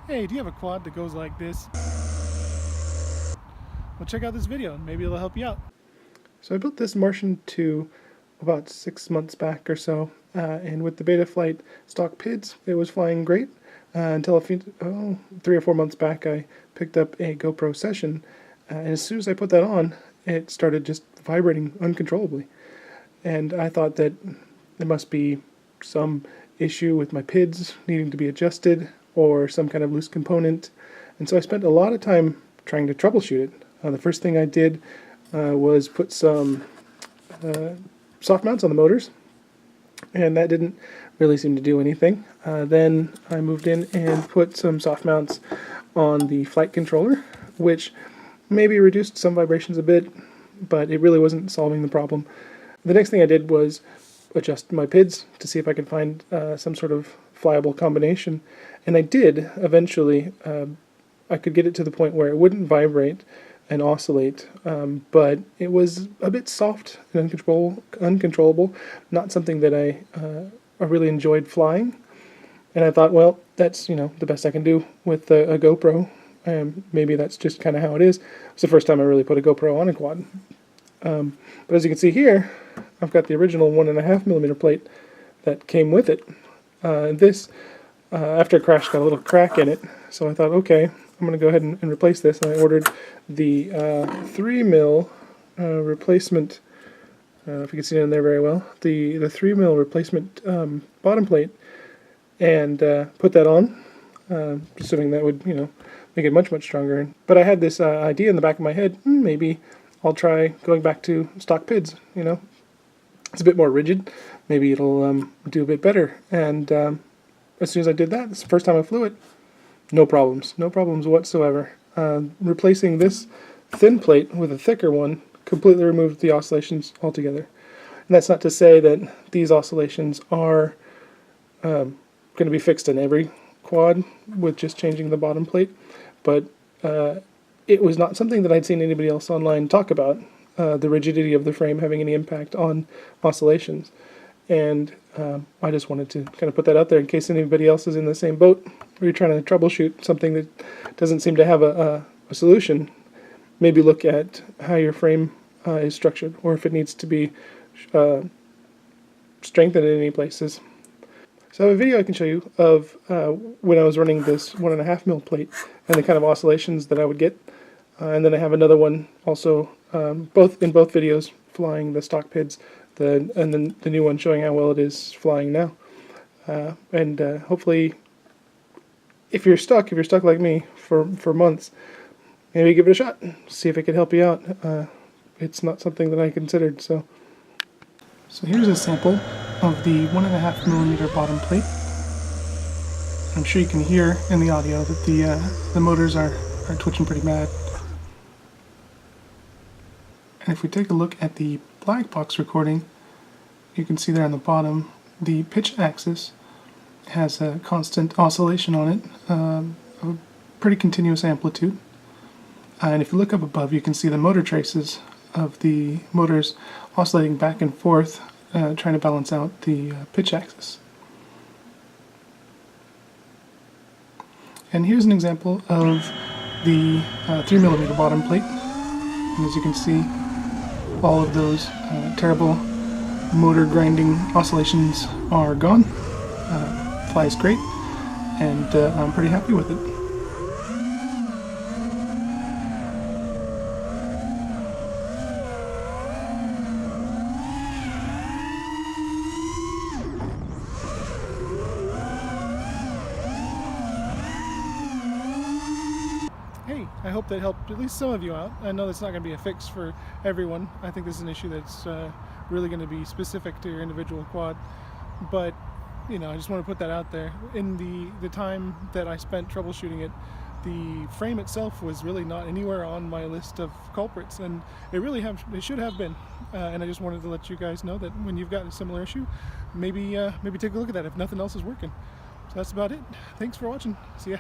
Hey, do you have a quad that goes like this? Well, check out this video and maybe it'll help you out. So I built this Martian 2 about 6 months back or so, and with the beta flight stock PIDs, it was flying great until 3 or 4 months back I picked up a GoPro Session, and as soon as I put that on, it started just vibrating uncontrollably. And I thought that there must be some issue with my PIDs needing to be adjusted or some kind of loose component, and so I spent a lot of time trying to troubleshoot it. The first thing I did was put some soft mounts on the motors, and that didn't really seem to do anything. Then I moved in and put some soft mounts on the flight controller, which maybe reduced some vibrations a bit, but it really wasn't solving the problem. The next thing I did was adjust my PIDs to see if I could find some sort of flyable combination, and I did eventually. I could get it to the point where it wouldn't vibrate and oscillate, but it was a bit soft and uncontrollable, not something that I really enjoyed flying. And I thought, well, that's the best I can do with a GoPro, and maybe that's just kind of how it is. It's the first time I really put a GoPro on a quad. But as you can see here, I've got the original 1.5mm plate that came with it. This, after it crashed, got a little crack in it, so I thought, okay, I'm going to go ahead and replace this. And I ordered the 3mm replacement, if you can see it in there very well, the 3mm replacement bottom plate, and put that on, assuming that would, make it much, much stronger. But I had this idea in the back of my head, maybe I'll try going back to stock PIDs, It's a bit more rigid. Maybe it'll do a bit better. And as soon as I did that, it's the first time I flew it, no problems whatsoever. Replacing this thin plate with a thicker one completely removed the oscillations altogether. And that's not to say that these oscillations are going to be fixed in every quad with just changing the bottom plate, but it was not something that I'd seen anybody else online talk about, the rigidity of the frame having any impact on oscillations. And I just wanted to kind of put that out there in case anybody else is in the same boat, or you're trying to troubleshoot something that doesn't seem to have a solution. Maybe look at how your frame is structured, or if it needs to be strengthened in any places. So I have a video I can show you of when I was running this 1.5mm plate and the kind of oscillations that I would get. And then I have another one also, in both videos, flying the stock PIDs, and then the new one showing how well it is flying now. And hopefully, if you're stuck like me for months, maybe give it a shot. See if it can help you out. It's not something that I considered. So here's a sample of the 1.5mm bottom plate. I'm sure you can hear in the audio that the motors are twitching pretty bad. And if we take a look at the black box recording, you can see there on the bottom, the pitch axis has a constant oscillation on it, a pretty continuous amplitude. And if you look up above, you can see the motor traces of the motors oscillating back and forth, trying to balance out the pitch axis. And here's an example of the 3mm bottom plate. And as you can see, all of those terrible motor grinding oscillations are gone. Flies great, and I'm pretty happy with it. Hey, I hope that helped at least some of you out. I know that's not going to be a fix for everyone. I think this is an issue that's really going to be specific to your individual quad. But, I just want to put that out there. In the time that I spent troubleshooting it, the frame itself was really not anywhere on my list of culprits, and it should have been. And I just wanted to let you guys know that when you've got a similar issue, maybe take a look at that if nothing else is working. So that's about it. Thanks for watching. See ya.